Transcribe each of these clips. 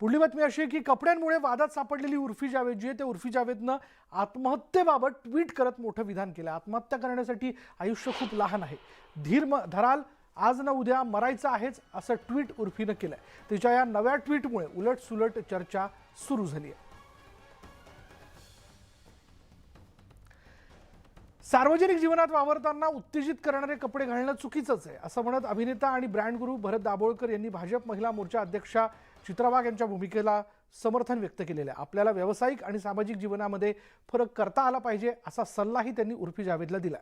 पुढली बातमी अशी आहे की कपड्यांमुळे वादात सापडलेली उर्फी जावेद जी आहे, त्या उर्फी जावेदनं आत्महत्येबाबत ट्विट करत मोठं विधान केलं. आत्महत्या करण्यासाठी आयुष्य खूप लहान आहे, धराल, आज ना उद्या मरायचं आहेच, असं ट्विट उर्फीनं केलंय. तिच्या या नव्या ट्विटमुळे उलटसुलट चर्चा सुरू झाली आहे. सार्वजनिक जीवनात वावरताना उत्तेजित करणारे कपडे घालणं चुकीचंच आहे, असं म्हणत अभिनेता आणि ब्रँड गुरु भरत दाभोळकर यांनी भाजप महिला मोर्चा अध्यक्षा चित्रा वाघ यांच्या भूमिकेला समर्थन व्यक्त केलेलं आहे. आपल्याला व्यावसायिक आणि सामाजिक जीवनामध्ये फरक करता आला पाहिजे, असा सल्लाही त्यांनी उर्फी जावेदला दिला.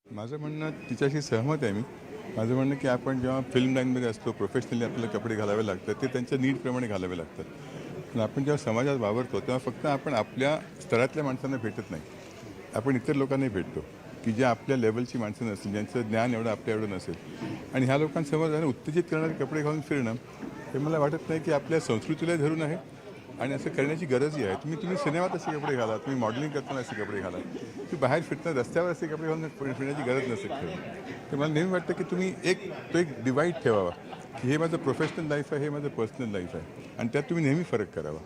माझं म्हणणं तिच्याशी सहमत आहे मी. माझं म्हणणं की आपण जेव्हा फिल्म लाईनमध्ये असतो, प्रोफेशनली आपल्याला कपडे घालावे लागतात, ते त्यांच्या नीडप्रमाणे घालावे लागतात. पण आपण जेव्हा समाजात वावरतो तेव्हा फक्त आपण आपल्या स्तरातल्या माणसांना भेटत नाही, आपण इतर लोकांनाही भेटतो की जे आपल्या लेवलची माणसं नसतील, ज्यांचं ज्ञान एवढं आपल्या एवढं नसेल. आणि ह्या लोकांसमोर जाणं, उत्तेजित करणारे कपडे घालून फिरणं हे मला वाटत नाही की आपल्या संस्कृतीला धरून आहे आणि असं करण्याची गरजही आहे. तुम्ही सिनेमात असे कपडे घाला, तुम्ही मॉडेलिंग करताना असे कपडे घाला, तुम्ही बाहेर फिरताना रस्त्यावर असे कपडे घालून फिरण्याची गरज नसेल. तर मला नेहमी वाटतं की तुम्ही एक डिवाईड ठेवावा की हे माझं प्रोफेशनल लाईफ आहे, हे माझं पर्सनल लाईफ आहे, आणि त्यात तुम्ही नेहमी फरक करावा.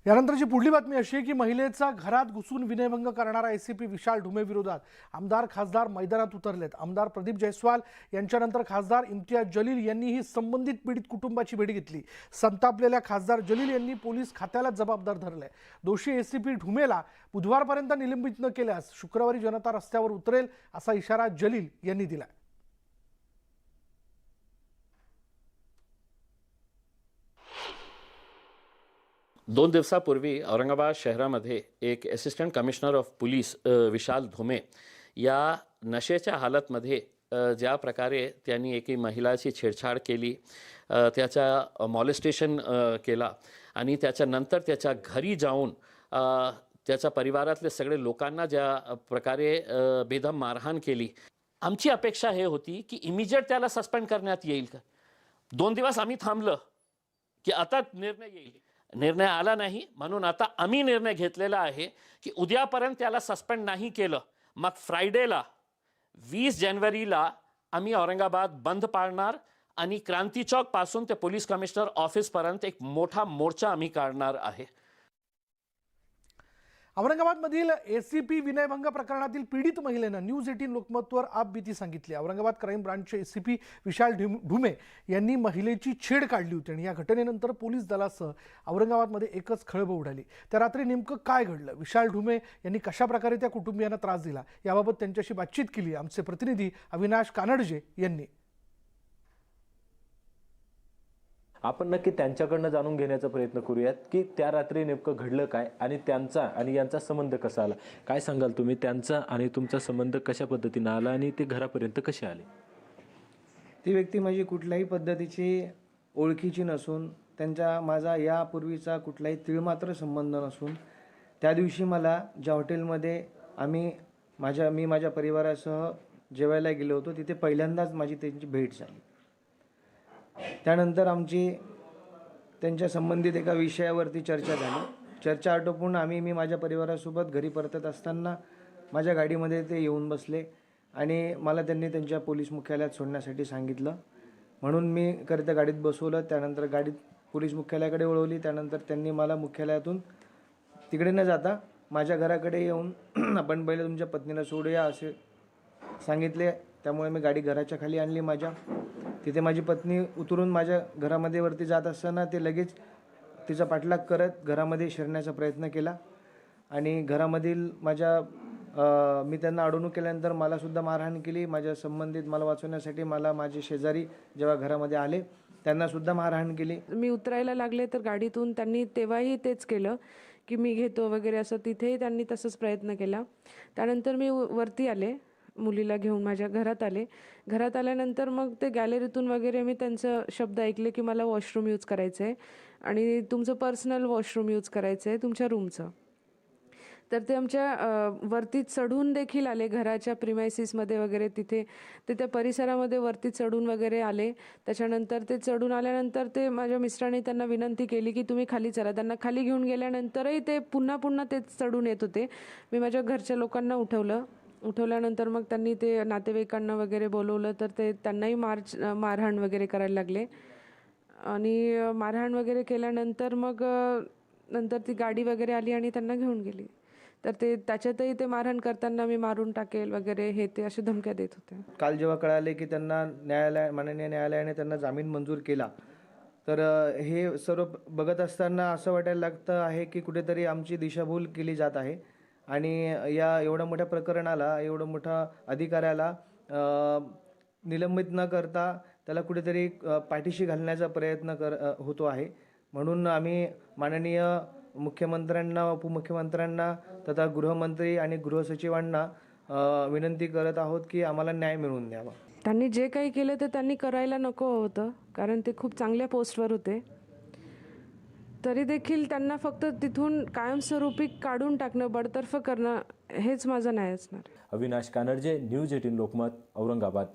यानंतरची पुढली बातमी अशी आहे की महिलेचा घरात घुसून विनयभंग करणारा एसीपी विशाल ढुमे विरोधात आमदार खासदार मैदानात उतरलेत. आमदार प्रदीप जयस्वाल यांच्यानंतर खासदार इम्तियाज जलील यांनीही संबंधित पीडित कुटुंबाची भेट घेतली. संतापलेल्या खासदार जलील यांनी पोलीस खात्याला जबाबदार धरले. दोषी एसीपी ढुमेला बुधवारपर्यंत निलंबित न केल्यास शुक्रवारी जनता रस्त्यावर उतरेल, असा इशारा जलील यांनी दिला. 2 दिवसापूर्वी औरंगाबाद शहरामध्ये एक असिस्टंट कमिशनर ऑफ पोलीस विशाल धुमे या नशेच्या हालतमध्ये ज्या प्रकारे त्यांनी एकी महिलाची छेडछाड केली, त्याचा मॉलेस्टेशन केला आणि त्याच्यानंतर त्याच्या घरी जाऊन त्याच्या परिवारातले सगळे लोकांना ज्या प्रकारे बेदम मारहाण केली, आमची अपेक्षा हे होती की इमिजिएट त्याला सस्पेंड करण्यात येईल का. 2 दिवस आम्ही थांबलं की आता निर्णय येईल. निर्णय आला नाही, म्हणून आता आम्ही निर्णय घेतलेला आहे की उद्यापर्यंत त्याला सस्पेंड नाही केलं, मग फ्रायडेला 20 जानेवारीला आम्ही औरंगाबाद बंद पाळणार आणि क्रांती चौक पासून ते पोलीस कमिशनर ऑफिसपर्यंत एक मोठा मोर्चा आम्ही काढणार आहे. औरंगाबादमधील एसीपी विनयभंग प्रकरणातील पीडित महिलेनं न्यूज 18 लोकमतवर आपबीती सांगितली. औरंगाबाद क्राईम ब्रांचचे एसीपी विशाल ढुमे यांनी महिलेची छेड काढली होती आणि या घटनेनंतर पोलीस दलासह औरंगाबादमध्ये एकच खळबळ उडाली. त्या रात्री नेमकं काय घडलं, विशाल ढुमे यांनी कशा प्रकारे त्या कुटुंबियांना त्रास दिला, याबाबत त्यांच्याशी बातचीत केली आमचे प्रतिनिधी अविनाश कानडजे यांनी. आपण नक्की त्यांच्याकडनं जाणून घेण्याचा प्रयत्न करूयात की त्या रात्री नेमकं घडलं काय आणि त्यांचा आणि यांचा संबंध कसा आला. काय सांगाल तुम्ही, त्यांचा आणि तुमचा संबंध कशा पद्धतीने आला आणि ते घरापर्यंत कसे आले? ती व्यक्ती माझी कुठल्याही पद्धतीची ओळखीची नसून, माझा यापूर्वीचा कुठलाही तिळमात्र संबंध नसून, त्या दिवशी मला ज्या हॉटेलमध्ये मी माझ्या परिवारासह जेवायला गेलो होतो, तिथे पहिल्यांदाच माझी त्यांची भेट झाली. त्यानंतर आमची त्यांच्या संबंधित एका विषयावरती चर्चा झाली. चर्चा आटोपून मी माझ्या परिवारासोबत घरी परतत असताना माझ्या गाडीमध्ये ते येऊन बसले आणि मला त्यांनी त्यांच्या पोलीस मुख्यालयात सोडण्यासाठी सांगितलं. म्हणून मी त्या गाडीत बसवलं. त्यानंतर गाडीत पोलीस मुख्यालयाकडे वळवली. त्यानंतर त्यांनी मला मुख्यालयातून तिकडे न जाता माझ्या घराकडे येऊन आपण पहिले तुमच्या पत्नीला सोडूया असे सांगितले. त्यामुळे मी गाडी घराच्या खाली आणली माझ्या. तिथे माझी पत्नी उतरून माझ्या घरामध्ये वरती जात असताना ते लगेच तिचा पाठलाग करत घरामध्ये शिरण्याचा प्रयत्न केला आणि घरामधील मी त्यांना अडवणूक केल्यानंतर मलासुद्धा मारहाण केली. माझ्या संबंधित मला वाचवण्यासाठी माझे शेजारी जेव्हा घरामध्ये आले त्यांनासुद्धा मारहाण केली. मी उतरायला लागले तर गाडीतून त्यांनी तेव्हाही तेच केलं की मी घेतो वगैरे असं, तिथेही त्यांनी तसंच प्रयत्न केला. त्यानंतर मी वरती आले, मुलीला घेऊन माझ्या घरात आले. घरात आल्यानंतर मग ते गॅलरीतून वगैरे मी त्यांचं शब्द ऐकले की मला वॉशरूम यूज करायचं आहे आणि तुमचं पर्सनल वॉशरूम यूज करायचं आहे तुमच्या रूमचं. तर ते आमच्या वरती चढून देखील आले, घराच्या प्रिमायसिसमध्ये वगैरे तिथे त्या परिसरामध्ये वरती चढून वगैरे आले. त्याच्यानंतर ते चढून आल्यानंतर ते माझ्या मिस्टरांनी त्यांना विनंती केली की तुम्ही खाली चला. त्यांना खाली घेऊन गेल्यानंतरही ते पुन्हा ते चढून येत होते. मी माझ्या घरच्या लोकांना उठवलं उठवल्यानंतर मग त्यांनी ते नातेवाईकांना वगैरे बोलवलं, तर ते त्यांनाही मारहाण वगैरे करायला लागले. आणि मारहाण वगैरे केल्यानंतर मग नंतर ती गाडी वगैरे आली आणि त्यांना घेऊन गेली. तर ते त्याच्यातही ते मारहाण करताना मी मारून टाकेल वगैरे हे ते अशा धमक्या देत होते. काल जेव्हा कळाले की त्यांना माननीय न्यायालयाने त्यांना जामीन मंजूर केला, तर हे सर्व बघत असताना असं वाटायला लागतं आहे की कुठेतरी आमची दिशाभूल केली जात आहे आणि या एवढ्या मोठ्या प्रकरणाला, एवढं मोठ्या अधिकाऱ्याला निलंबित न करता त्याला कुठेतरी पाठीशी घालण्याचा प्रयत्न होतो आहे. म्हणून आम्ही माननीय मुख्यमंत्र्यांना, उपमुख्यमंत्र्यांना तथा गृहमंत्री आणि गृहसचिवांना विनंती करत आहोत की आम्हाला न्याय मिळवून द्यावा. त्यांनी जे काही केलं ते त्यांनी करायला नको होतं, कारण ते खूप चांगल्या पोस्टवर होते. तरी देखील त्यांना फक्त तिथून कायमस्वरूपी काढून टाकणं, बडतर्फ करणं हेच माझा न्याय असणार. अविनाश कानडजे, न्यूज 18 लोकमत, औरंगाबाद.